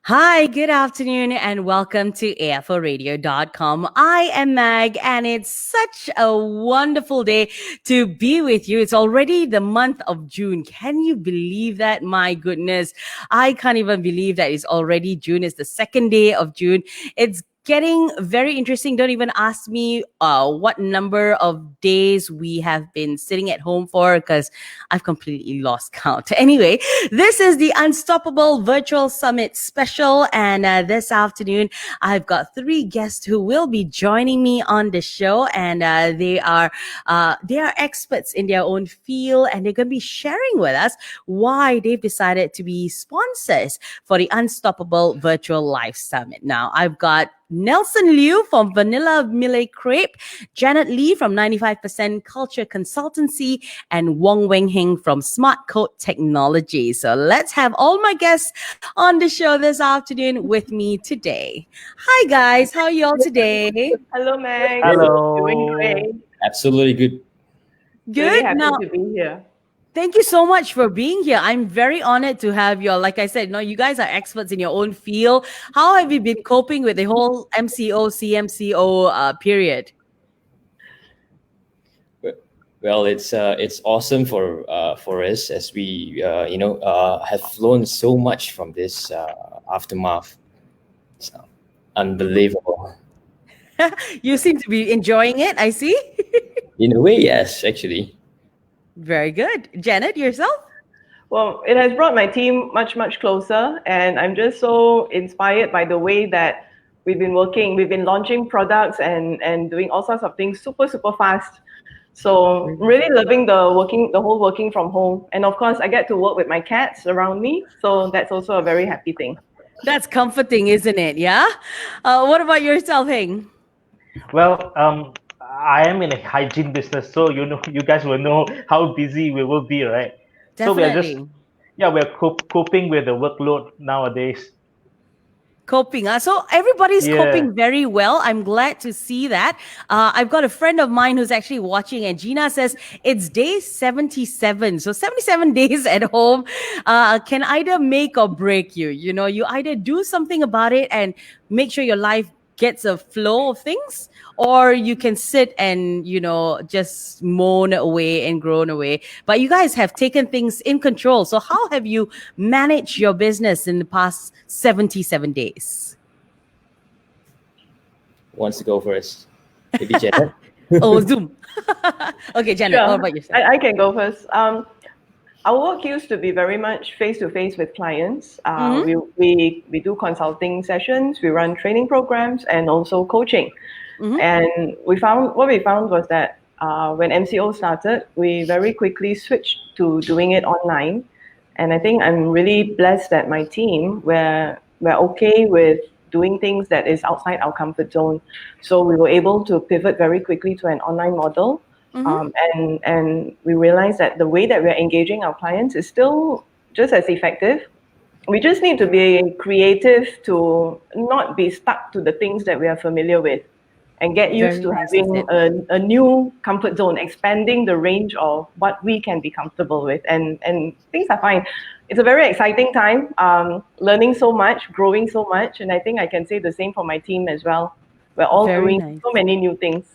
Hi, good afternoon, and welcome to Aforadio.com. I am Mag, and it's such a wonderful day to be with you. It's already the month of June. Can you believe that? My goodness. I can't even believe that it's already June. It's the second day of June. It's getting very interesting. Don't even ask me what number of days we have been sitting at home for, because I've completely lost count. Anyway, this is the Unstoppable Virtual Summit special, and this afternoon I've got three guests who will be joining me on the show, and they are experts in their own field, and they're going to be sharing with us why they've decided to be sponsors for the Unstoppable Virtual Life Summit. Now, I've got Nelson Liu from Vanilla Millet Crepe, Janet Lee from 95% Culture Consultancy, and Wong Weng Hing from Smart Code Technology. So let's have all my guests on the show this afternoon with me today. Hi guys, how are you all today? Hello, Meg. Hello. Doing great. Absolutely good. Really Good. happy Now, to be here. thank you so much for being here. I'm very honored to have you all. Like I said, you guys are experts in your own field. How have you been coping with the whole MCO, CMCO period? Well, it's awesome for us as we have learned so much from this aftermath. It's unbelievable. You seem to be enjoying it, I see. In a way, yes, actually. Very good. Janet, yourself? Well, it has brought my team much, much closer, and I'm just so inspired by the way that we've been working. We've been launching products and doing all sorts of things super, super fast. So really loving the whole working from home. And of course, I get to work with my cats around me. So that's also a very happy thing. That's comforting, isn't it? Yeah. What about yourself, Heng? Well, I am in a hygiene business, so you guys will know how busy we will be, right? So Definitely. we're coping with the workload nowadays. Coping. So everybody's Yeah. coping very well. I'm glad to see that. I've got a friend of mine who's actually watching, and Gina says it's day 77. So 77 days at home can either make or break you. You either do something about it and make sure your life gets a flow of things, or you can sit and just moan away and groan away. But you guys have taken things in control. So how have you managed your business in the past 77 days? Who wants to go first? Maybe Janet. Oh, Zoom. Okay, Janet, Sure. what about yourself? I can go first. Our work used to be very much face-to-face with clients. We do consulting sessions, we run training programs, and also coaching. And what we found was that when MCO started, we very quickly switched to doing it online. And I think I'm really blessed that my team we're okay with doing things that is outside our comfort zone. So we were able to pivot very quickly to an online model. And we realized that the way that we're engaging our clients is still just as effective. We just need to be creative to not be stuck to the things that we are familiar with, and get used to having a new comfort zone, expanding the range of what we can be comfortable with, and things are fine. It's a very exciting time, learning so much, growing so much, and I think I can say the same for my team as well. We're all doing so many new things.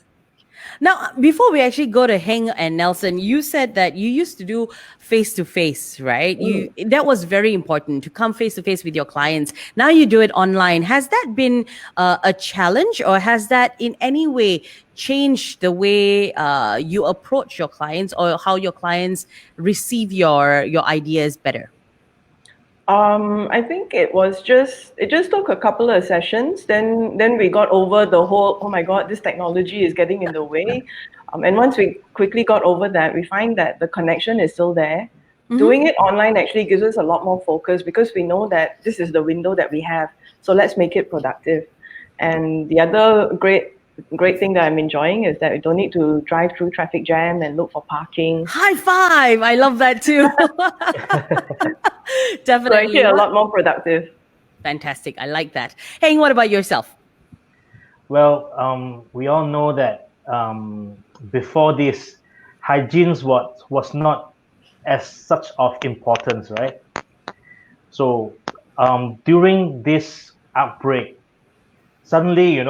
Now, before we actually go to Heng and Nelson, you said that you used to do face-to-face, right? That was very important, to come face-to-face with your clients. Now you do it online. Has that been a challenge, or has that in any way changed the way you approach your clients, or how your clients receive your ideas better? I think it just took a couple of sessions. Then we got over the whole, oh my God, this technology is getting in the way. And once we quickly got over that, we find that the connection is still there. Doing it online actually gives us a lot more focus, because we know that this is the window that we have. So let's make it productive. And the other great thing that I'm enjoying is that we don't need to drive through traffic jam and look for parking. High five! I love that too. Definitely. So actually a lot more productive. Fantastic. I like that. Hey, what about yourself? Well, we all know that before this, hygiene was not as such of importance, right? So during this outbreak, suddenly,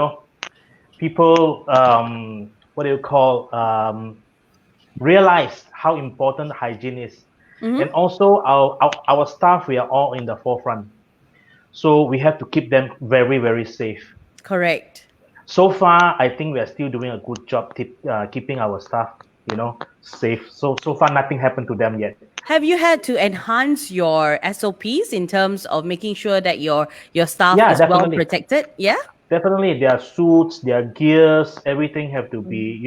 people, what do you call, realize how important hygiene is. And also our staff, we are all in the forefront. So we have to keep them very, very safe. Correct. So far, I think we are still doing a good job keeping our staff, safe. So far, nothing happened to them yet. Have you had to enhance your SOPs in terms of making sure that your staff Yeah, is well definitely. protected? Yeah. Definitely, their suits, their gears, everything have to be,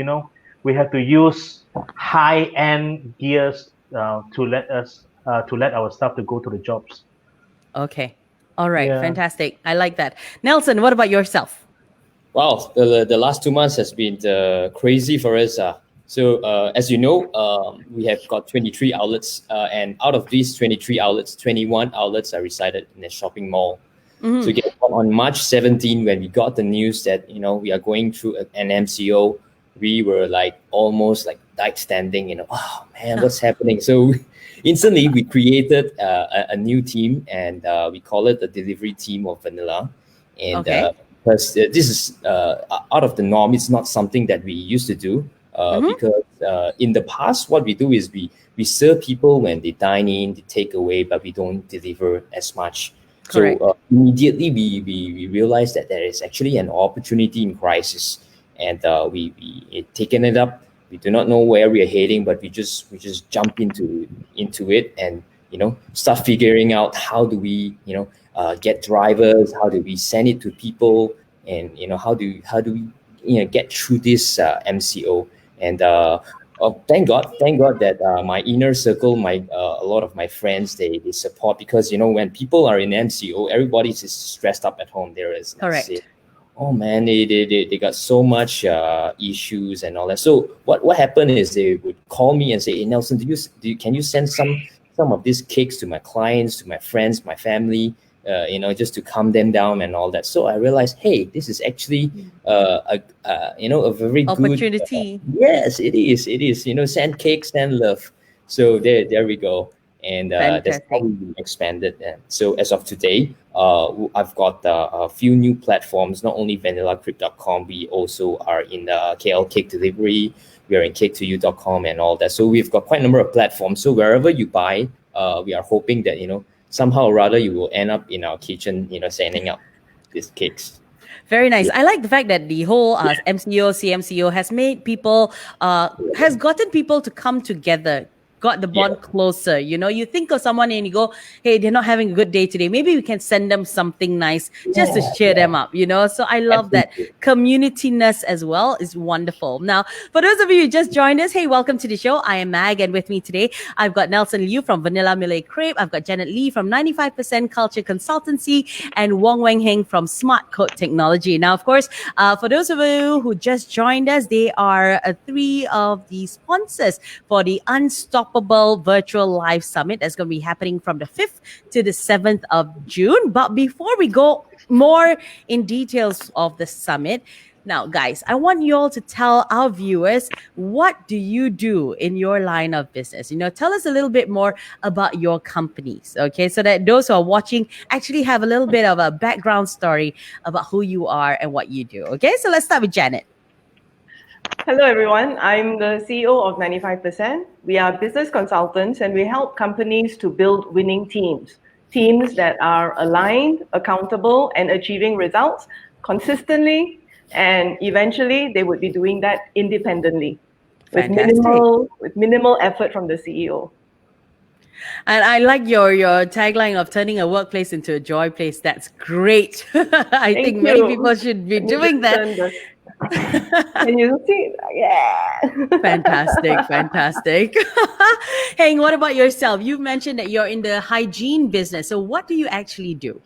we have to use high-end gears to let our staff to go to the jobs. Okay. All right. Yeah. Fantastic. I like that. Nelson, what about yourself? Wow, the last 2 months has been crazy for us. As you know, we have got 23 outlets, and out of these 23 outlets, 21 outlets are resided in a shopping mall. So on March 17, when we got the news that we are going through an MCO, we were like almost like died standing. Oh man, what's happening? So instantly we created a new team, and we call it the delivery team of Vanilla. And Okay. because this is out of the norm, it's not something that we used to do. Because in the past, what we do is we serve people when they dine in, they take away, but we don't deliver as much. Correct. So immediately we realized that there is actually an opportunity in crisis, and we taken it up. We do not know where we are heading, but we just jump into it, and start figuring out how do we get drivers, how do we send it to people, and how do we get through this MCO. And thank God that my inner circle, a lot of my friends, they support, because when people are in MCO, everybody's just stressed up at home. There is Correct. oh man, they got so much issues and all that. So what happened is they would call me and say, "Hey Nelson, can you send some of these cakes to my clients, to my friends, my family, just to calm them down and all that." So I realized, hey, this is actually a very Opportunity. good. Yes, it is. It is. Send cake, send love. So there we go. And that's how Fantastic. we expanded. And so as of today, I've got a few new platforms. Not only vanillacrypt.com, we also are in KL Cake Delivery. We are in cake2you.com and all that. So we've got quite a number of platforms. So wherever you buy, we are hoping that somehow or other you will end up in our kitchen, sending out these cakes. Very nice. I like the fact that the whole MCO, CMCO has made people, has gotten people to come together, got the bond closer. You think of someone and you go, hey, they're not having a good day today. Maybe we can send them something nice just to cheer them up, So I love that community-ness as well is wonderful. Now, for those of you who just joined us, hey, welcome to the show. I am Mag, and with me today, I've got Nelson Liu from Vanilla Millet Crepe. I've got Janet Lee from 95% Culture Consultancy, and Wong Weng Heng from Smart Code Technology. Now, of course, for those of you who just joined us, they are three of the sponsors for the Unstoppable Virtual Live Summit that's going to be happening from the 5th to the 7th of June. But before we go more in details of the summit, now, guys, I want you all to tell our viewers, what do you do in your line of business? Tell us a little bit more about your companies, okay? So that those who are watching actually have a little bit of a background story about who you are and what you do, okay? So let's start with Janet. Hello, everyone. I'm the CEO of 95%. We are business consultants, and we help companies to build winning teams that are aligned, accountable, and achieving results consistently. And eventually, they would be doing that independently with minimal effort from the CEO. And I like your tagline of turning a workplace into a joy place. That's great. I think many people should be doing that. Can you see? Yeah. Fantastic. Hey, what about yourself? You've mentioned that you're in the hygiene business. So what do you actually do?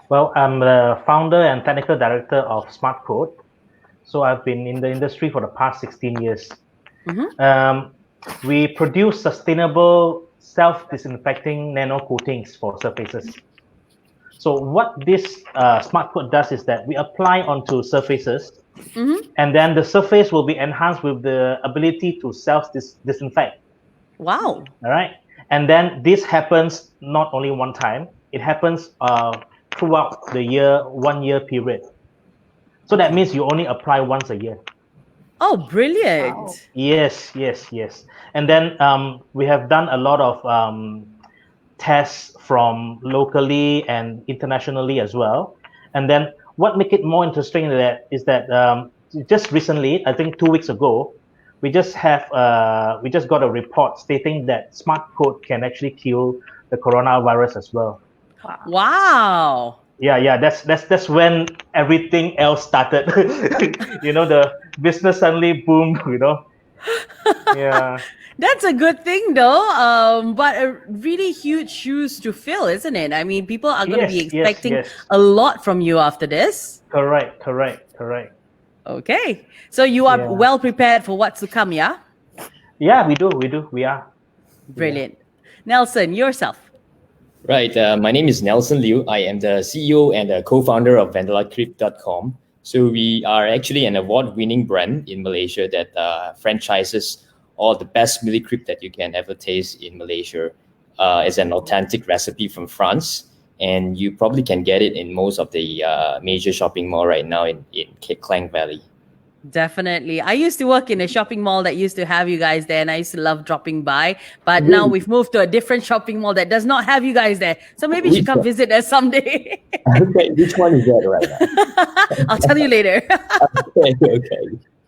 Well, I'm the founder and technical director of Smart Code. So I've been in the industry for the past 16 years. We produce sustainable self-disinfecting nano coatings for surfaces. So what this Smart Code does is that we apply onto surfaces, and then the surface will be enhanced with the ability to self-disinfect. Wow. All right. And then this happens not only one time, it happens throughout the year, 1 year period. So that means you only apply once a year. Oh, brilliant. Wow. Yes. And then we have done a lot of tests from locally and internationally as well. And then what make it more interesting is that just recently, I think 2 weeks ago, we just got a report stating that smart code can actually kill the coronavirus as well. Wow. Yeah, that's when everything else started. The business suddenly boomed. Yeah. That's a good thing, though. But a really huge shoes to fill, isn't it? I mean, people are going to be expecting yes. a lot from you after this. Correct. Okay. So you are Yeah. well prepared for what's to come, yeah? Yeah, we are. Brilliant. Nelson, yourself. Right. My name is Nelson Liu. I am the CEO and the co-founder of VandalaCrypt.com. So we are actually an award-winning brand in Malaysia that franchises all the best mealy crepe that you can ever taste in Malaysia. It's an authentic recipe from France, and you probably can get it in most of the major shopping mall right now in Klang Valley. Definitely. I used to work in a shopping mall that used to have you guys there, and I used to love dropping by. But now we've moved to a different shopping mall that does not have you guys there. So maybe you should come visit us someday. Okay, which one is that right now? I'll tell you later. Okay.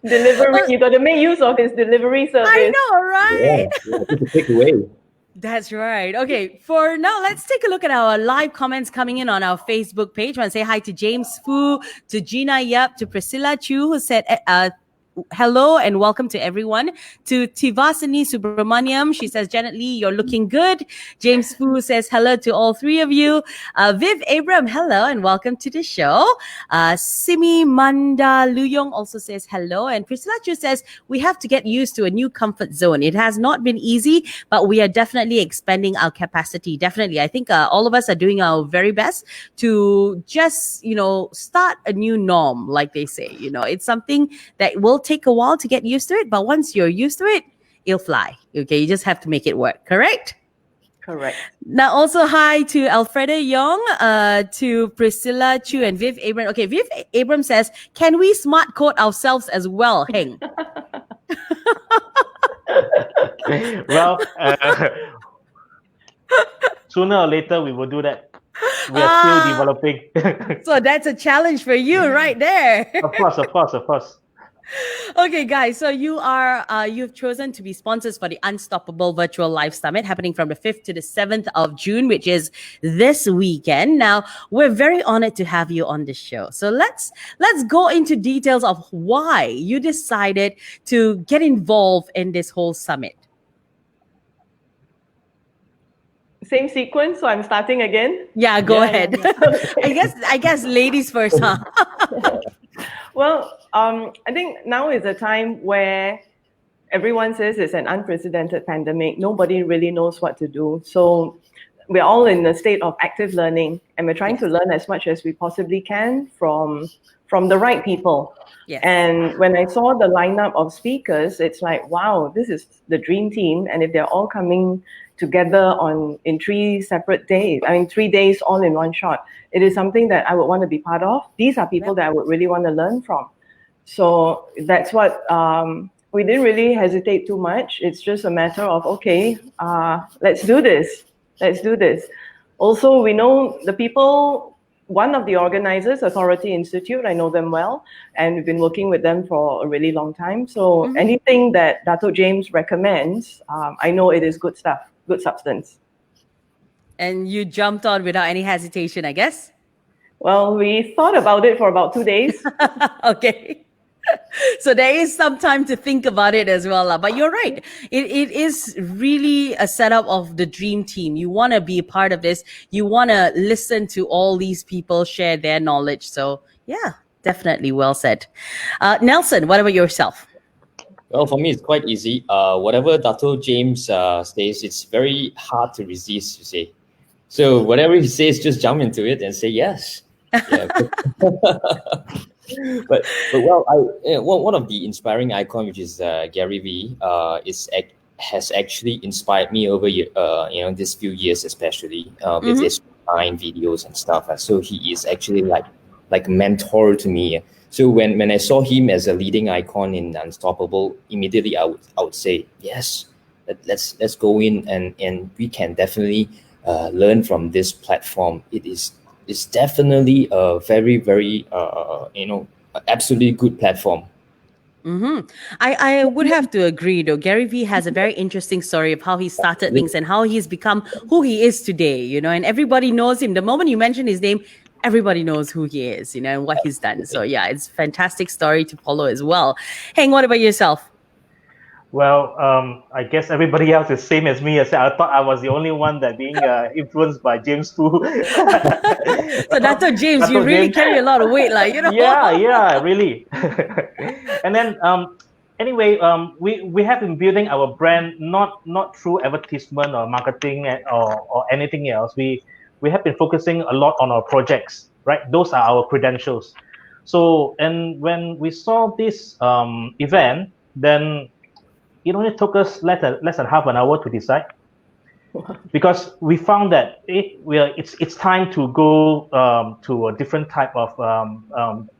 Delivery, you got to make use of his delivery service. I know, right? Yeah, just a take away. That's right. Okay, for now, let's take a look at our live comments coming in on our Facebook page. I want to say hi to James Fu, to Gina Yap, to Priscilla Chu, who said hello and welcome to everyone. To Tivasini Subramaniam, she says, Janet Lee, you're looking good. James Fu says hello to all three of you. Viv Abram, hello and welcome to the show. Simi Manda Luyong also says hello. And Priscilla Chu says, we have to get used to a new comfort zone. It has not been easy, but we are definitely expanding our capacity. Definitely. I think all of us are doing our very best to just, start a new norm, like they say. It's something that will take a while to get used to it, but once you're used to it, it'll fly. Okay, you just have to make it work. Correct? Correct. Now, also hi to Alfreda Young, to Priscilla Chu and Viv Abram. Okay, Viv Abram says, can we smart code ourselves as well, Heng? Well, sooner or later we will do that. We are still developing. So that's a challenge for you right there. Of course. Okay, guys. So you've chosen to be sponsors for the Unstoppable Virtual Live Summit happening from the 5th to the 7th of June, which is this weekend. Now, we're very honored to have you on the show. So let's go into details of why you decided to get involved in this whole summit. Same sequence, so I'm starting again. Yeah, go ahead. Okay. I guess ladies first, huh? Well, I think now is a time where everyone says it's an unprecedented pandemic. Nobody really knows what to do. So we're all in a state of active learning, and we're trying to learn as much as we possibly can from the right people. Yes. And when I saw the lineup of speakers, it's like, wow, this is the dream team. And if they're all coming together in 3 separate days, 3 days all in one shot, it is something that I would want to be part of. These are people that I would really want to learn from. So that's what we didn't really hesitate too much. It's just a matter of, okay, let's do this. Also, we know the people, one of the organizers, Authority Institute, I know them well, and we've been working with them for a really long time. So anything that Dato James recommends, I know it is good stuff, good substance. And you jumped on without any hesitation, I guess? Well, we thought about it for about 2 days. Okay. So there is some time to think about it as well. But you're right. It is really a setup of the dream team. You want to be a part of this. You want to listen to all these people share their knowledge. So yeah, definitely well said. Nelson, what about yourself? Well, for me, it's quite easy. Whatever Dato James says, it's very hard to resist, you say. So whatever he says, just jump into it and say yes. Yeah. but one of the inspiring icon, which is Gary Vee, has actually inspired me over these few years, especially with his online videos and stuff. So he is actually like a mentor to me. So when I saw him as a leading icon in Unstoppable, immediately I would say yes, let's go in and we can definitely learn from this platform. It's definitely a very absolutely good platform. I would have to agree, though. Gary Vee has a very interesting story of how he started things and how he's become who he is today, and everybody knows him. The moment you mention his name, everybody knows who he is, and what he's done. So yeah, it's a fantastic story to follow as well. Heng, what about yourself? Well, I guess everybody else is same as me. I thought I was the only one that being influenced by James Fu. So Dato James, you really carry a lot of weight, Yeah, really. And then anyway, we have been building our brand not through advertisement or marketing or anything else. We have been focusing a lot on our projects, right? Those are our credentials. So, and when we saw this event, then it only took us less than half an hour to decide, because we found that it's time to go to a different type of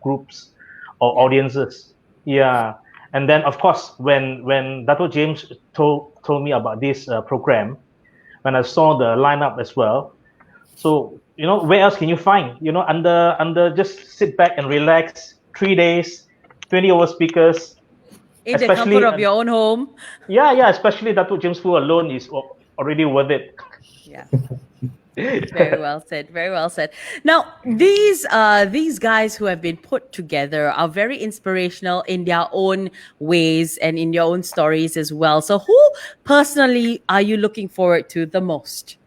groups or audiences. Yeah, and then of course when Dato James told me about this program, when I saw the lineup as well, so where else can you find under just sit back and relax 3 days, 20-hour speakers. In the comfort of your own home. Yeah, especially Dato James Fu alone is already worth it. Yeah. Very well said. Very well said. Now, these guys who have been put together are very inspirational in their own ways and in their own stories as well. So, who personally are you looking forward to the most?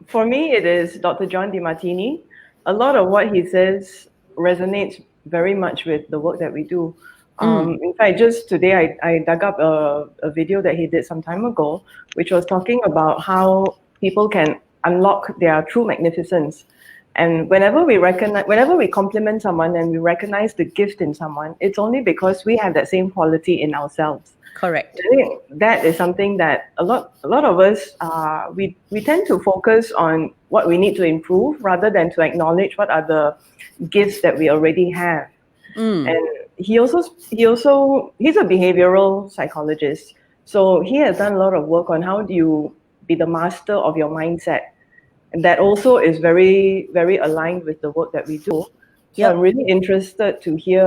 For me, it is Dr. John DiMartini. A lot of what he says resonates very much with the work that we do. In fact, just today, I dug up a video that he did some time ago, which was talking about how people can unlock their true magnificence. And whenever we compliment someone and we recognize the gift in someone, it's only because we have that same quality in ourselves. Correct. I think that is something that a lot of us we tend to focus on what we need to improve rather than to acknowledge what are the gifts that we already have. And he's a behavioral psychologist, so he has done a lot of work on how do you be the master of your mindset, and that also is very, very aligned with the work that we do. So I'm really interested to hear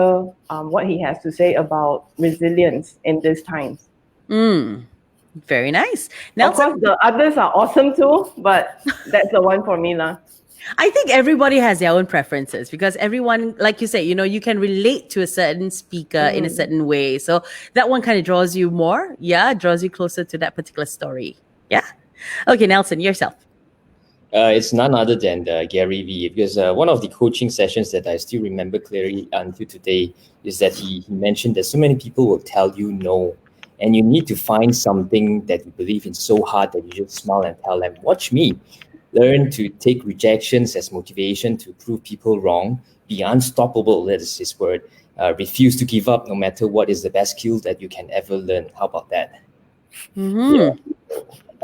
what he has to say about resilience in these times. Very nice. Nelson? Of course, the others are awesome too, but that's the one for me lah. I think everybody has their own preferences, because everyone, like you said, you can relate to a certain speaker in a certain way. So that one kind of draws you more. Yeah, draws you closer to that particular story. Yeah. Okay, Nelson, yourself. It's none other than Gary Vee, because one of the coaching sessions that I still remember clearly until today is that he mentioned that so many people will tell you no, and you need to find something that you believe in so hard that you just smile and tell them, watch me. Learn to take rejections as motivation to prove people wrong. Be unstoppable, that is his word. Refuse to give up no matter what is the best skill that you can ever learn. How about that? Yeah.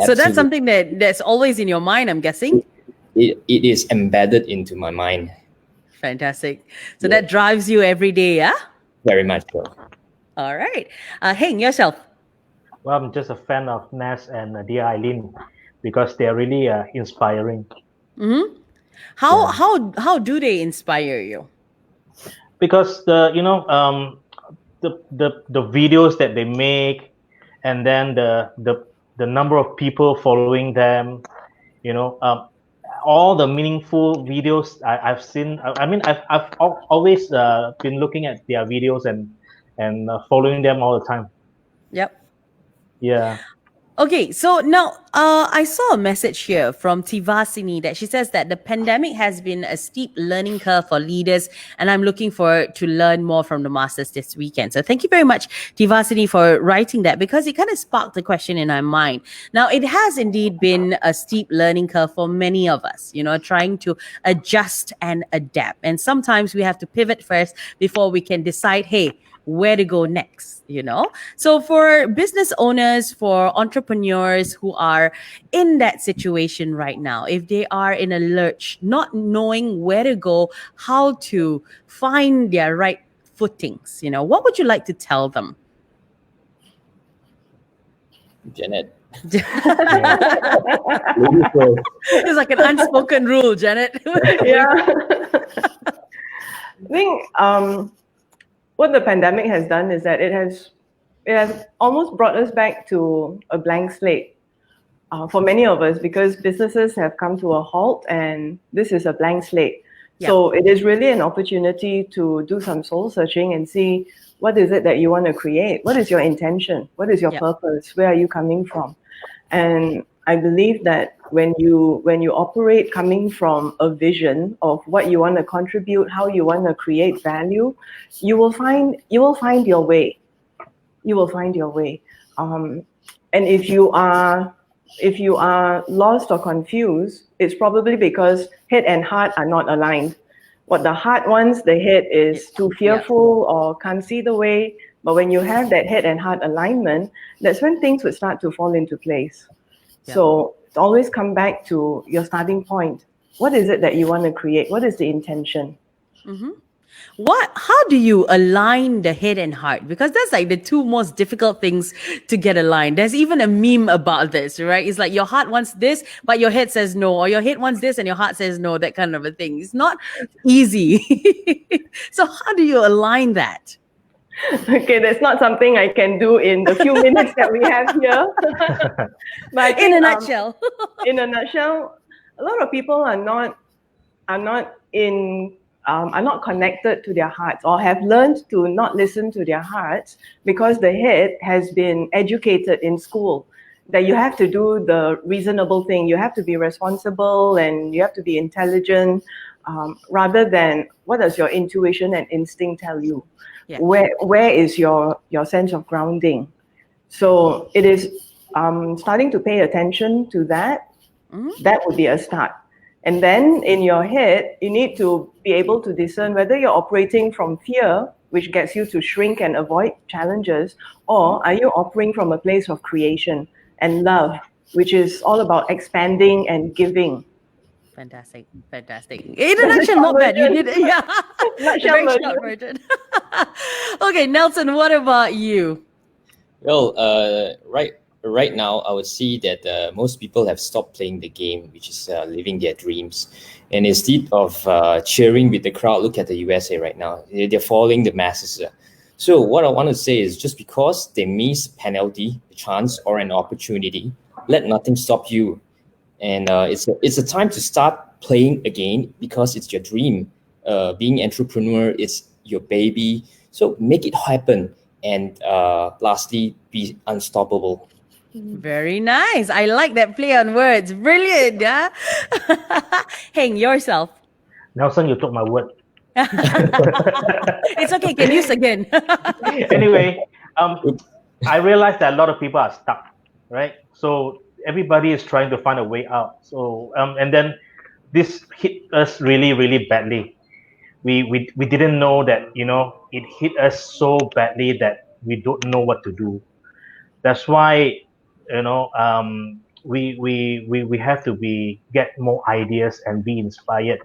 So that's something that's always in your mind, I'm guessing? It is embedded into my mind. Fantastic. So that drives you every day, yeah? Very much so. All right. Heng, yourself. Well, I'm just a fan of Nas and Dear Eileen, because they're really inspiring. How do they inspire you? Because the videos that they make, and then the number of people following them, all the meaningful videos I've seen. I mean, I've always been looking at their videos and following them all the time. Yep. Yeah. Okay, so now I saw a message here from Tivasini that she says that the pandemic has been a steep learning curve for leaders, and I'm looking forward to learn more from the masters this weekend. So thank you very much, Tivasini, for writing that, because it kind of sparked the question in our mind. Now, it has indeed been a steep learning curve for many of us, trying to adjust and adapt. And sometimes we have to pivot first before we can decide, hey, where to go next, So for business owners, for entrepreneurs who are in that situation right now, if they are in a lurch, not knowing where to go, how to find their right footings, what would you like to tell them? Janet. It's like an unspoken rule, Janet. Yeah. I think what the pandemic has done is that it has almost brought us back to a blank slate for many of us, because businesses have come to a halt and this is a blank slate. Yeah. So it is really an opportunity to do some soul searching and see what is it that you want to create? What is your intention? What is your purpose? Where are you coming from? And I believe that when you operate coming from a vision of what you want to contribute, how you want to create value, you will find your way. You will find your way. And if you are lost or confused, it's probably because head and heart are not aligned. What the heart wants, the head is too fearful or can't see the way. But when you have that head and heart alignment, that's when things would start to fall into place. Yeah. So always come back to your starting point. What is it that you want to create? What is the intention? Mm-hmm. How do you align the head and heart? Because that's like the two most difficult things to get aligned. There's even a meme about this, right? It's like your heart wants this, but your head says no, or your head wants this and your heart says no, that kind of a thing. It's not easy. So how do you align that? Okay, that's not something I can do in the few minutes that we have here. But I think, in a nutshell. In a nutshell, a lot of people are not connected to their hearts, or have learned to not listen to their hearts, because the head has been educated in school that you have to do the reasonable thing, you have to be responsible, and you have to be intelligent, rather than what does your intuition and instinct tell you? Yeah. Where is your sense of grounding? So it is starting to pay attention to that. Mm-hmm. That would be a start. And then in your head, you need to be able to discern whether you're operating from fear, which gets you to shrink and avoid challenges, or are you operating from a place of creation and love, which is all about expanding and giving. Fantastic. In a nutshell, not bad. You did it. Yeah. Very short version. Okay, Nelson, what about you? Well, right now, I would see that most people have stopped playing the game, which is living their dreams. And instead of cheering with the crowd, look at the USA right now. They're following the masses. So what I want to say is, just because they miss a penalty, a chance, or an opportunity, let nothing stop you. And it's a time to start playing again, because it's your dream. Being entrepreneur is your baby. So make it happen. And lastly, be unstoppable. Very nice. I like that play on words. Brilliant. Yeah. Hang yourself. Nelson, you took my word. It's okay. Can use again. Anyway, I realized that a lot of people are stuck, right? So everybody is trying to find a way out. So and then this hit us really, really badly. We didn't know that, it hit us so badly that we don't know what to do. That's why, we have to get more ideas and be inspired.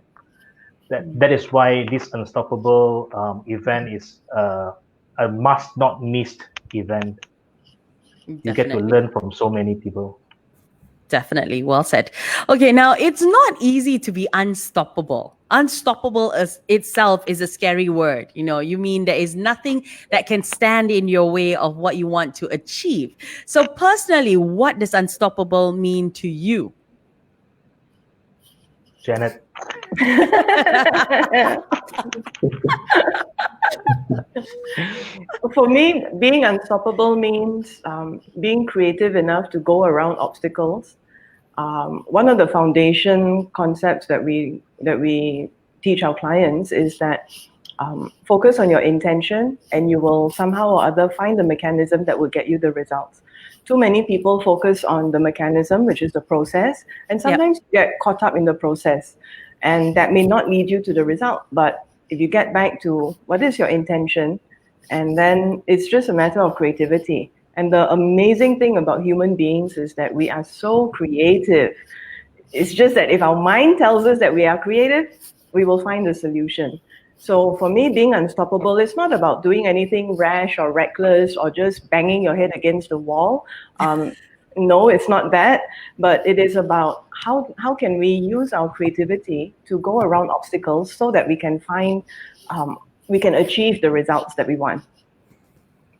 That is why this Unstoppable event is a must not missed event. Definitely. You get to learn from so many people. Definitely. Well said. Okay, now it's not easy to be unstoppable. Unstoppable as itself is a scary word. You mean there is nothing that can stand in your way of what you want to achieve. So personally, what does unstoppable mean to you? Janet. For me, being unstoppable means being creative enough to go around obstacles. One of the foundation concepts that we teach our clients is that focus on your intention, and you will somehow or other find the mechanism that will get you the results. Too many people focus on the mechanism, which is the process, and sometimes get caught up in the process, and that may not lead you to the result. But if you get back to what is your intention, And then it's just a matter of creativity. And the amazing thing about human beings is that we are so creative. It's just that if our mind tells us that we are creative, we will find a solution. So for me, being unstoppable, it's not about doing anything rash or reckless or just banging your head against the wall. No, it's not that. But it is about how can we use our creativity to go around obstacles so that we can we can achieve the results that we want.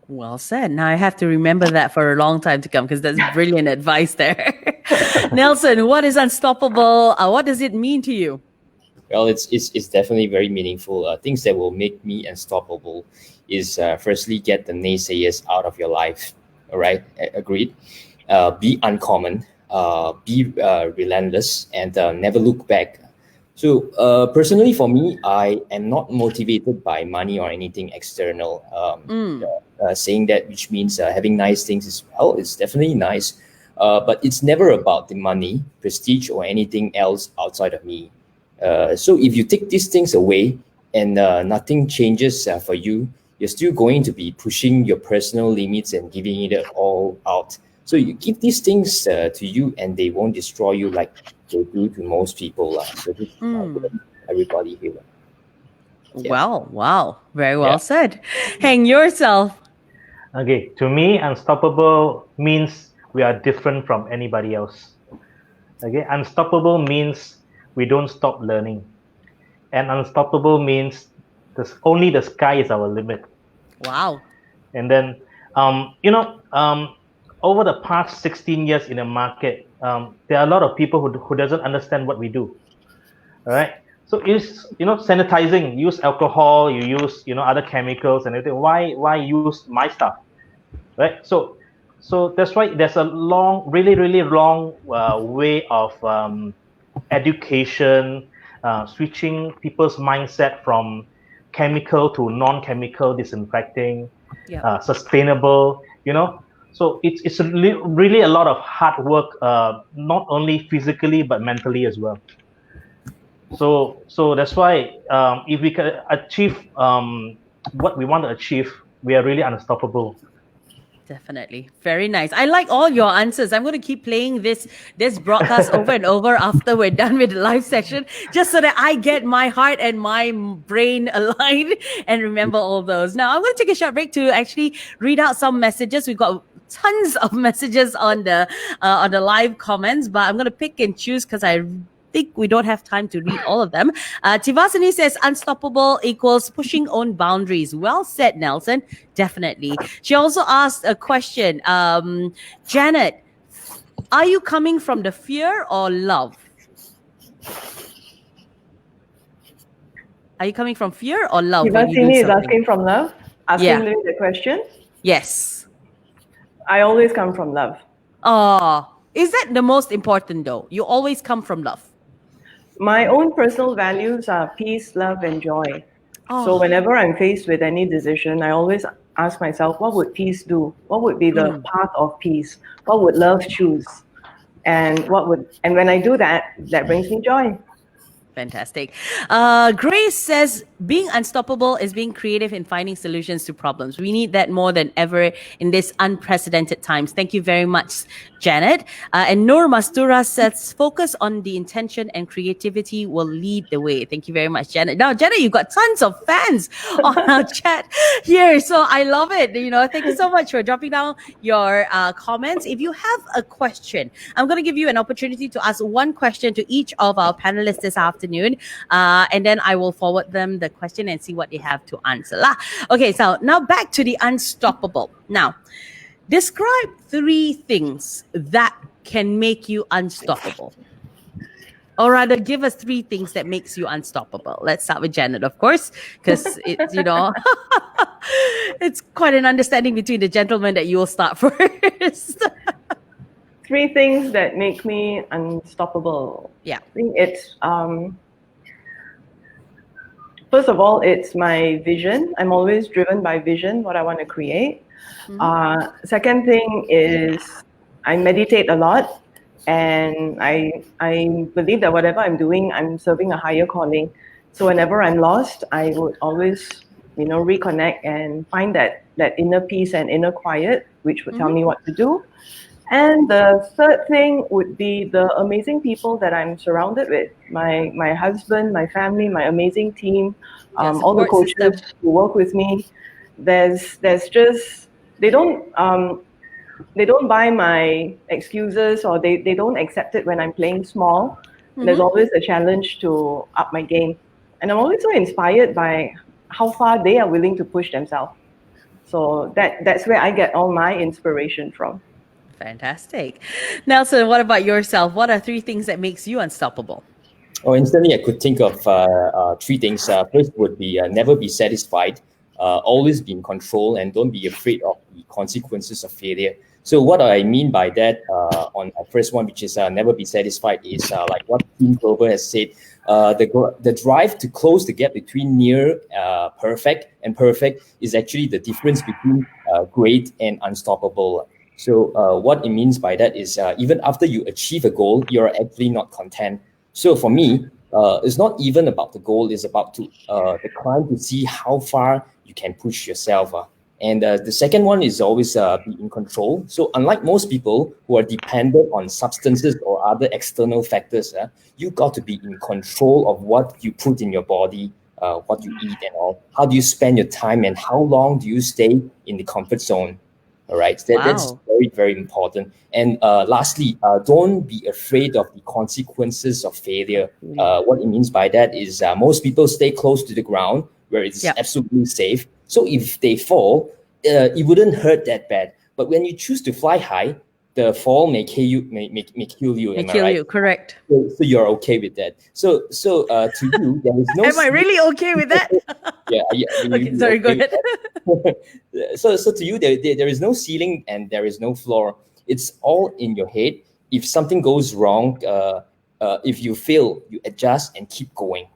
Well said. Now I have to remember that for a long time to come because that's brilliant advice there. Nelson, what is unstoppable? What does it mean to you? Well, it's definitely very meaningful. Things that will make me unstoppable is firstly, get the naysayers out of your life. All right, agreed. Be uncommon, be relentless, and never look back. So personally, for me, I am not motivated by money or anything external. Saying that, which means having nice things is, well, it's definitely nice, but it's never about the money, prestige, or anything else outside of me. So if you take these things away and nothing changes for you, you're still going to be pushing your personal limits and giving it all out. So you give these things to you and they won't destroy you like they do to most people. So this is everybody here. Yeah. Wow. Very well said. Hang yourself. Okay, to me, unstoppable means we are different from anybody else. Okay, unstoppable means we don't stop learning. And unstoppable means only the sky is our limit. Wow. And then, over the past 16 years in the market, there are a lot of people who doesn't understand what we do. All right. So is sanitizing, use alcohol, you use other chemicals and everything. Why use my stuff, right? So that's why there's a really long way of education, switching people's mindset from chemical to non-chemical disinfecting, sustainable. So it's really a lot of hard work, not only physically but mentally as well. So that's why if we can achieve what we want to achieve, we are really unstoppable. Definitely. Very nice. I like all your answers. I'm going to keep playing this broadcast over and over after we're done with the live session, just so that I get my heart and my brain aligned and remember all those. Now, I'm going to take a short break to actually read out some messages. We've got tons of messages on the live comments, but I'm going to pick and choose because I think we don't have time to read all of them. Tivasini says unstoppable equals pushing own boundaries. Well said, Nelson. Definitely. She also asked a question. Janet, are you coming from the fear or love? Are you coming from fear or love? Tivasini is asking from love. Asking me the question. Yes. I always come from love. Oh, is that the most important though? You always come from love. My own personal values are peace, love, and joy. So whenever I'm faced with any decision, I always ask myself, what would peace do? What would be the path of peace? What would love choose? And when I do that, that brings me joy. Fantastic. Grace says being unstoppable is being creative in finding solutions to problems. We need that more than ever in this unprecedented times. Thank you very much, Janet. And Noor Mastura says focus on the intention and creativity will lead the way. Thank you very much, Janet. Now, Janet, you've got tons of fans on our chat here. So I love it. Thank you so much for dropping down your comments. If you have a question, I'm going to give you an opportunity to ask one question to each of our panelists this afternoon. And then I will forward them the question and see what they have to answer. Okay, so now back to the unstoppable. Now, describe 3 things that can make you unstoppable. Or rather, give us 3 things that makes you unstoppable. Let's start with Janet, of course, because it's, it's quite an understanding between the gentlemen that you will start first. 3 things that make me unstoppable. Yeah. I think it's, first of all, it's my vision. I'm always driven by vision, what I want to create. Second thing is I meditate a lot. And I believe that whatever I'm doing, I'm serving a higher calling. So whenever I'm lost, I would always reconnect and find that inner peace and inner quiet, which would tell me what to do. And the third thing would be the amazing people that I'm surrounded with. My husband, my family, my amazing team, all the support coaches system. who work with me. There's just they don't buy my excuses, or they don't accept it when I'm playing small. There's always a challenge to up my game. And I'm always so inspired by how far they are willing to push themselves. So that's where I get all my inspiration from. Fantastic. Nelson, what about yourself? What are 3 things that makes you unstoppable? Oh, instantly I could think of 3 things. First would be never be satisfied, always be in control, and don't be afraid of the consequences of failure. So what I mean by that on my first one, which is never be satisfied, is like what Tim Grover has said, the drive to close the gap between near perfect and perfect is actually the difference between great and unstoppable. So what it means by that is even after you achieve a goal, you're actually not content. So for me, it's not even about the goal, it's about the climb to see how far you can push yourself. And the second one is always be in control. So unlike most people who are dependent on substances or other external factors, you got to be in control of what you put in your body, what you eat and all. How do you spend your time, and how long do you stay in the comfort zone? All right, that's Wow. very, very important. And lastly, don't be afraid of the consequences of failure. What it means by that is most people stay close to the ground where it's Yep. absolutely safe. So if they fall, it wouldn't hurt that bad. But when you choose to fly high, the fall may kill you. May kill you. May Am I kill right? you, correct. So you're okay with that. So to you, there is no. Am I really okay with that? Yeah. Okay, sorry, go ahead. So to you, there is no ceiling and there is no floor. It's all in your head. If something goes wrong, if you fail, you adjust and keep going.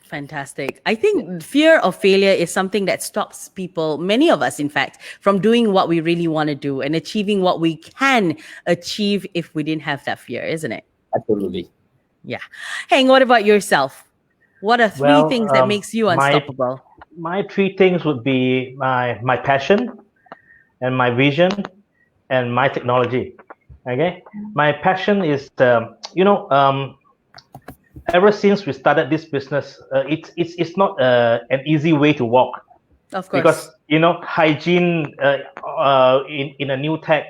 Fantastic. I think fear of failure is something that stops people, many of us, in fact, from doing what we really want to do and achieving what we can achieve if we didn't have that fear, isn't it? Absolutely. Yeah. Heng, what about yourself? What are 3 things that makes you unstoppable? My 3 things would be my passion and my vision and my technology. Okay, my passion is ever since we started this business, it's not an easy way to walk, Of course. because hygiene in a new tech,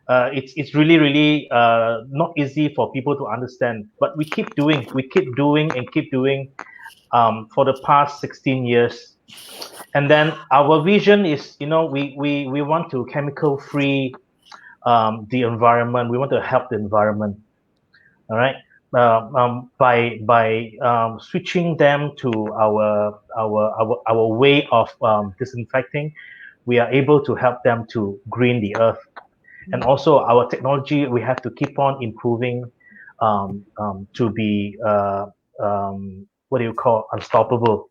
it's really not easy for people to understand. But we keep doing for the past 16 years. And then our vision is, we want to chemical free the environment. We want to help the environment. All right. By switching them to our way of disinfecting, we are able to help them to green the earth. And also our technology, we have to keep on improving to be what do you call, unstoppable.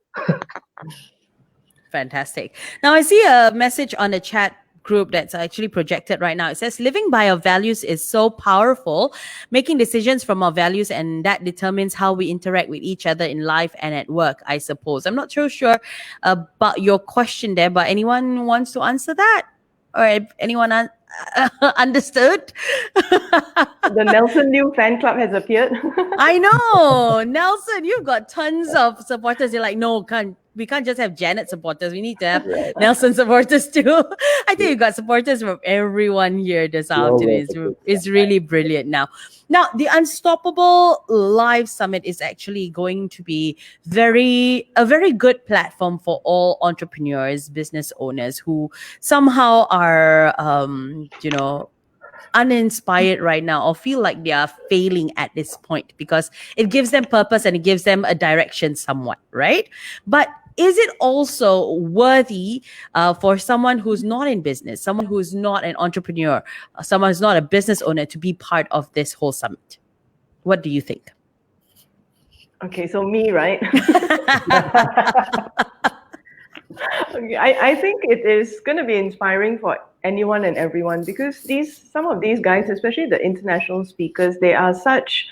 Fantastic. Now I see a message on the chat group that's actually projected right now. It says, living by our values is so powerful, making decisions from our values, and that determines how we interact with each other in life and at work, I suppose. I'm not so sure about your question there, but anyone wants to answer that? Or anyone understood? The Nelson Liu fan club has appeared. I know. Nelson, you've got tons of supporters. You're like, no, we can't just have Janet supporters. We need to have Nelson supporters too. I think you've got supporters from everyone here this afternoon. It's really brilliant now. Now, the Unstoppable Live Summit is actually going to be a very good platform for all entrepreneurs, business owners who somehow are, uninspired right now or feel like they are failing at this point, because it gives them purpose and it gives them a direction somewhat, right? But is it also worthy for someone who's not in business, someone who's not an entrepreneur, someone who's not a business owner to be part of this whole summit? What do you think? Okay, so me, right? Okay, I think it is going to be inspiring for anyone and everyone, because some of these guys, especially the international speakers, they are such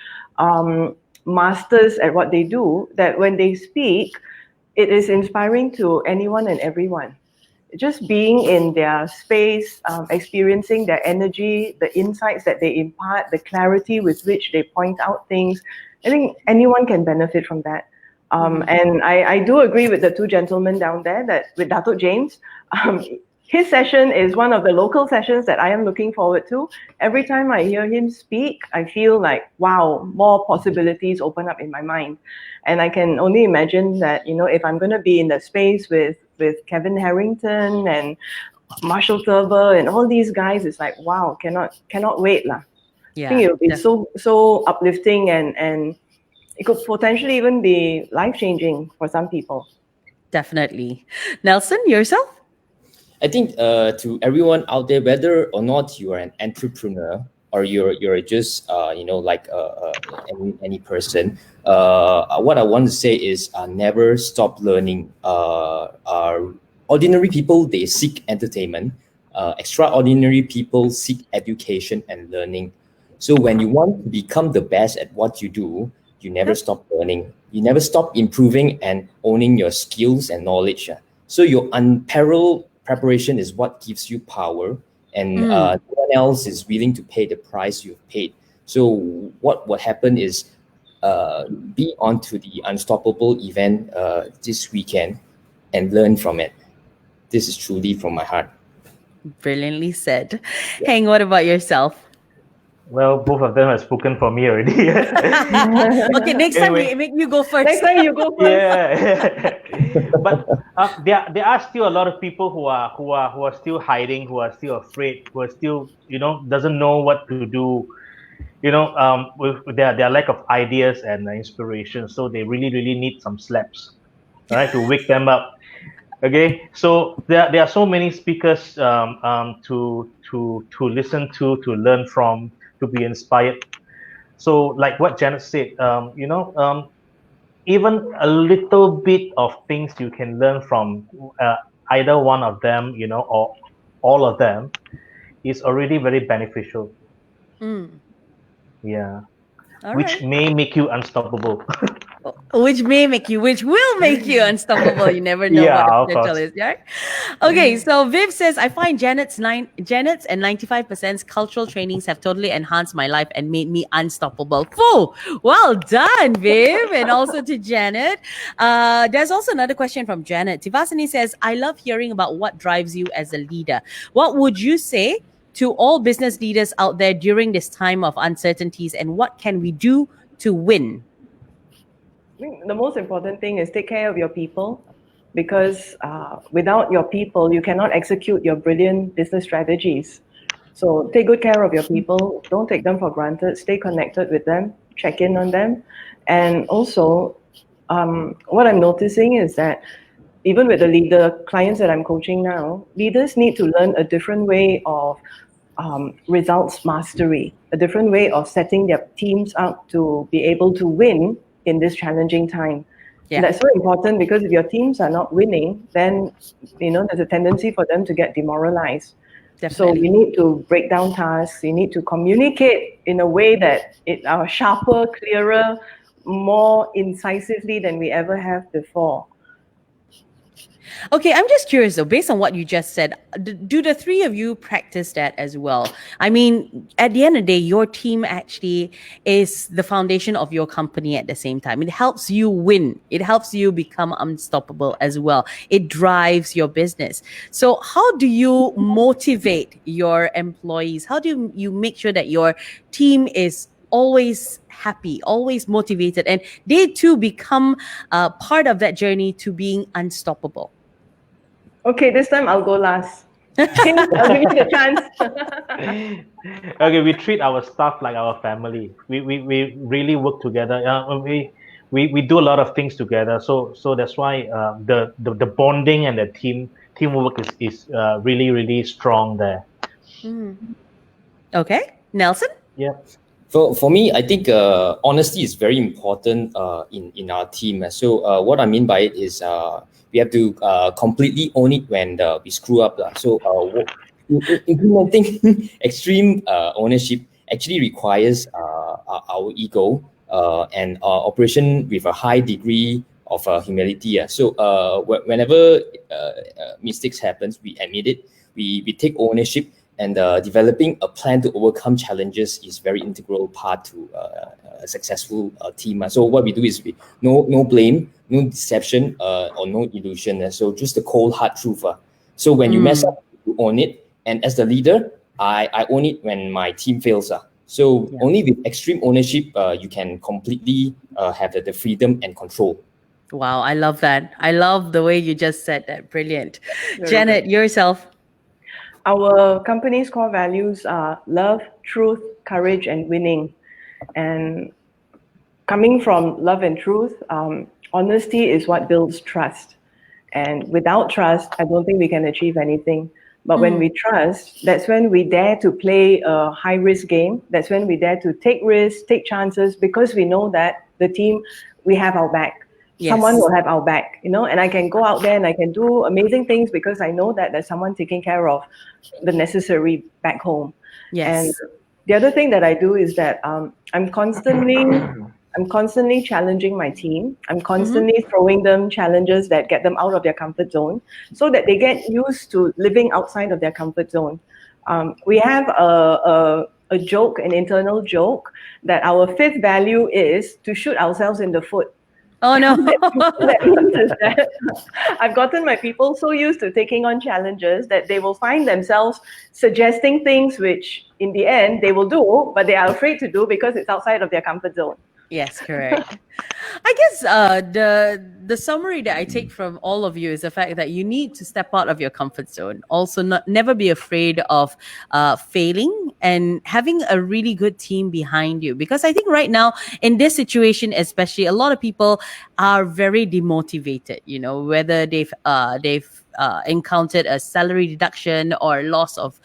masters at what they do that when they speak, it is inspiring to anyone and everyone. Just being in their space, experiencing their energy, the insights that they impart, the clarity with which they point out things. I think anyone can benefit from that. And I do agree with the two gentlemen down there that with Dato James, his session is one of the local sessions that I am looking forward to. Every time I hear him speak, I feel like, wow, more possibilities open up in my mind. And I can only imagine that, if I'm going to be in the space with Kevin Harrington and Marshall Thurber and all these guys, it's like, wow, cannot wait lah. I think it'll be so uplifting and it could potentially even be life-changing for some people. Definitely. Nelson, yourself? I think to everyone out there, whether or not you are an entrepreneur or you're just any person, what I want to say is never stop learning. Ordinary people, they seek entertainment. Extraordinary people seek education and learning. So when you want to become the best at what you do, you never stop learning. You never stop improving and owning your skills and knowledge. So your unparalleled preparation is what gives you power, and no one else is willing to pay the price you've paid. So what will happen is be on to the Unstoppable event this weekend and learn from it. This is truly from my heart. Brilliantly said. Yeah. Heng, what about yourself? Well, both of them have spoken for me already. Okay, next time we make you go first. Next time you go first. Yeah. But there are still a lot of people who are still hiding, who are still afraid, who are still doesn't know what to do. With their lack of ideas and inspiration, so they really need some slaps, right, to wake them up. Okay, so there are so many speakers to listen to learn from, to be inspired. So like what Janet said, even a little bit of things you can learn from either one of them, or all of them, is already very beneficial. Yeah. Which may make you unstoppable. Which will make you unstoppable. You never know what the potential is, yeah? Okay, so Viv says, I find Janet's and 95% cultural trainings have totally enhanced my life and made me unstoppable. Full. Well done, Viv. And also to Janet. There's also another question from Janet. Tivasini says, I love hearing about what drives you as a leader. What would you say to all business leaders out there during this time of uncertainties, and what can we do to win? I think the most important thing is take care of your people, because without your people, you cannot execute your brilliant business strategies. So take good care of your people. Don't take them for granted. Stay connected with them. Check in on them. And also, what I'm noticing is that even with the clients that I'm coaching now, leaders need to learn a different way of results mastery, a different way of setting their teams up to be able to win in this challenging time. Yeah. And that's so important, because if your teams are not winning, then there's a tendency for them to get demoralized. Definitely. So we need to break down tasks. We need to communicate in a way that it are sharper, clearer, more incisively than we ever have before. Okay, I'm just curious though, based on what you just said, do the three of you practice that as well? I mean, at the end of the day, your team actually is the foundation of your company at the same time. It helps you win. It helps you become unstoppable as well. It drives your business. So how do you motivate your employees? How do you make sure that your team is always happy, always motivated, and they too become part of that journey to being unstoppable? Okay, this time I'll go last. I'll give you the chance. Okay, we treat our staff like our family. We really work together. We do a lot of things together. So that's why the bonding and the teamwork is really strong there. Okay, Nelson? Yeah. For me, I think honesty is very important in our team. So what I mean by it is we have to completely own it when we screw up. So implementing extreme ownership actually requires our ego and operation with a high degree humility. So whenever mistakes happens, we admit it, we take ownership, and developing a plan to overcome challenges is very integral part to a successful team. So what we do is no blame, no deception, or no illusion. So just the cold hard truth. So when you mess up, you own it. And as the leader, I own it when my team fails. So only with extreme ownership, you can completely have the freedom and control. Wow, I love that. I love the way you just said that. Brilliant. Very Janet, good. yourself. Our company's core values are love, truth, courage, and winning. And coming from love and truth, honesty is what builds trust. And without trust, I don't think we can achieve anything. But when we trust, that's when we dare to play a high-risk game. That's when we dare to take risks, take chances, because we know that the team, we have our back. Yes. Someone will have our back, and I can go out there and I can do amazing things because I know that there's someone taking care of the necessary back home. Yes. And the other thing that I do is that I'm constantly challenging my team. I'm constantly throwing them challenges that get them out of their comfort zone so that they get used to living outside of their comfort zone. We have a joke, an internal joke, that our fifth value is to shoot ourselves in the foot. Oh, no. That means is that I've gotten my people so used to taking on challenges that they will find themselves suggesting things which in the end they will do, but they are afraid to do because it's outside of their comfort zone. Yes, correct. I guess the summary that I take from all of you is the fact that you need to step out of your comfort zone. Also, never be afraid of failing and having a really good team behind you. Because I think right now in this situation, especially, a lot of people are very demotivated. Whether they've encountered a salary reduction or loss of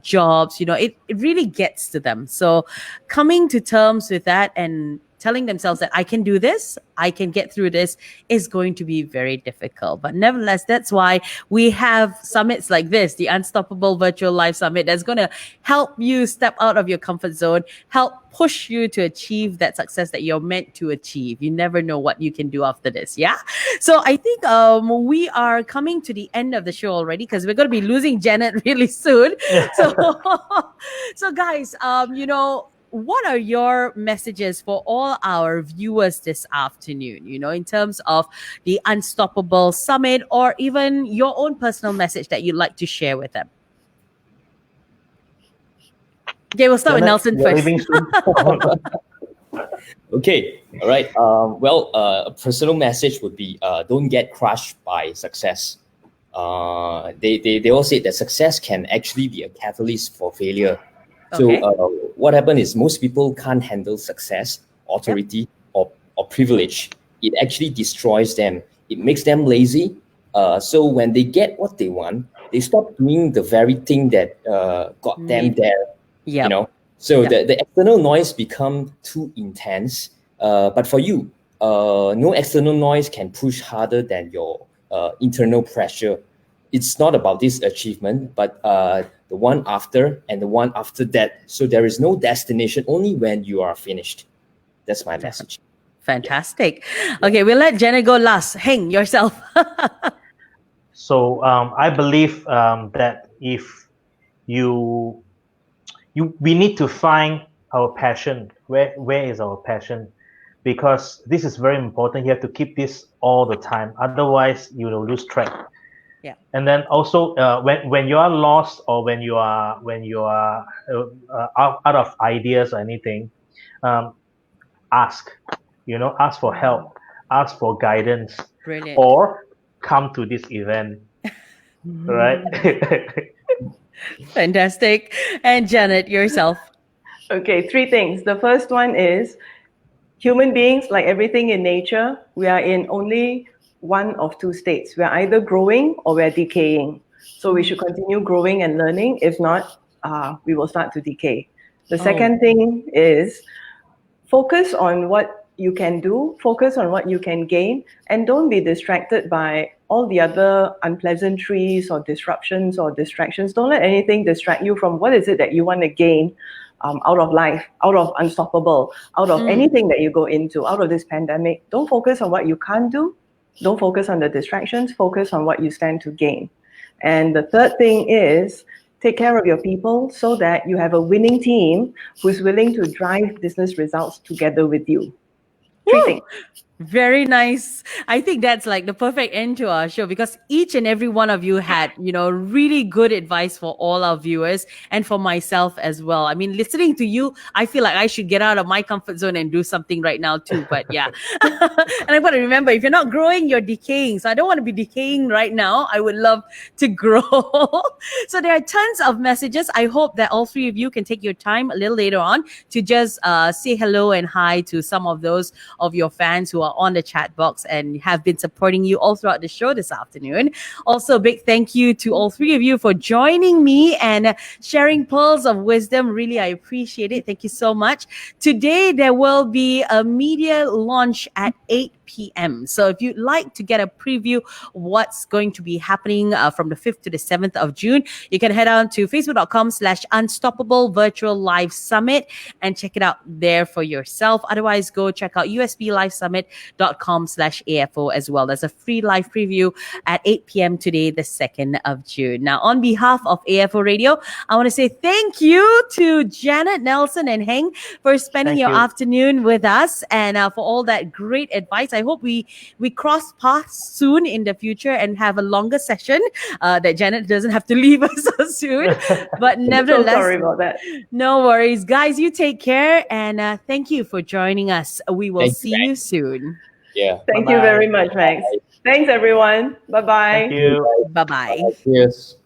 jobs. It really gets to them. So coming to terms with that and telling themselves that I can do this, I can get through this, is going to be very difficult. But nevertheless, that's why we have summits like this, the Unstoppable Virtual Live Summit, that's going to help you step out of your comfort zone, help push you to achieve that success that you're meant to achieve. You never know what you can do after this. Yeah. So I think we are coming to the end of the show already because we're going to be losing Janet really soon. So guys, what are your messages for all our viewers this afternoon, in terms of the Unstoppable Summit, or even your own personal message that you'd like to share with them? Okay, we'll start with Nelson first. Okay, all right. A personal message would be don't get crushed by success. They all say that success can actually be a catalyst for failure. Okay. So what happened is most people can't handle success, authority, or privilege. It actually destroys them. It makes them lazy. So when they get what they want, they stop doing the very thing that got them there. So the external noise become too intense. But for you, no external noise can push harder than your internal pressure. It's not about this achievement, but the one after and the one after that. So there is no destination, only when you are finished. That's my message. Fantastic. Okay, we'll let Jenna go last. Heng, yourself. So I believe that if we need to find our passion. Where is our passion? Because this is very important. You have to keep this all the time. Otherwise, you will lose track. Yeah. And then also when you are lost, or when you are out of ideas or anything, ask for help, ask for guidance. Brilliant. Or come to this event. Right. Fantastic. And Janet, yourself. Okay, 3 things. The first one is human beings, like everything in nature, we are in only one of 2 states. We're either growing or we're decaying. So we should continue growing and learning. If not, we will start to decay. The second thing is focus on what you can do, focus on what you can gain, and don't be distracted by all the other unpleasantries or disruptions or distractions. Don't let anything distract you from what is it that you want to gain out of life, out of Unstoppable, out of anything that you go into, out of this pandemic. Don't focus on what you can't do. Don't focus on the distractions. Focus on what you stand to gain. And the third thing is take care of your people so that you have a winning team who's willing to drive business results together with you. Three things. Very nice. I think that's like the perfect end to our show, because each and every one of you had, really good advice for all our viewers and for myself as well. I mean, listening to you, I feel like I should get out of my comfort zone and do something right now too. But yeah. And I've got to remember, if you're not growing, you're decaying. So I don't want to be decaying right now. I would love to grow. So there are tons of messages. I hope that all three of you can take your time a little later on to just say hello and hi to some of those of your fans who are on the chat box and have been supporting you all throughout the show this afternoon. Also, a big thank you to all three of you for joining me and sharing pearls of wisdom. Really, I appreciate it. Thank you so much. Today, there will be a media launch at 8 p.m. So if you'd like to get a preview what's going to be happening from the 5th to the 7th of June, you can head on to facebook.com/Unstoppable Virtual Live Summit and check it out there for yourself. Otherwise, go check out usblivesummit.com/AFO as well. There's a free live preview at 8 p.m. today, the 2nd of June. Now, on behalf of AFO Radio, I want to say thank you to Janet, Nelson, and Heng for spending your afternoon with us and for all that great advice. I hope we cross paths soon in the future and have a longer session that Janet doesn't have to leave us so soon. But nevertheless, So sorry about that. No worries. Guys, you take care and thank you for joining us. We will see you soon. Yeah. Thank you very much, Max. Thanks, everyone. Bye-bye. Thank you. Bye-bye. Cheers.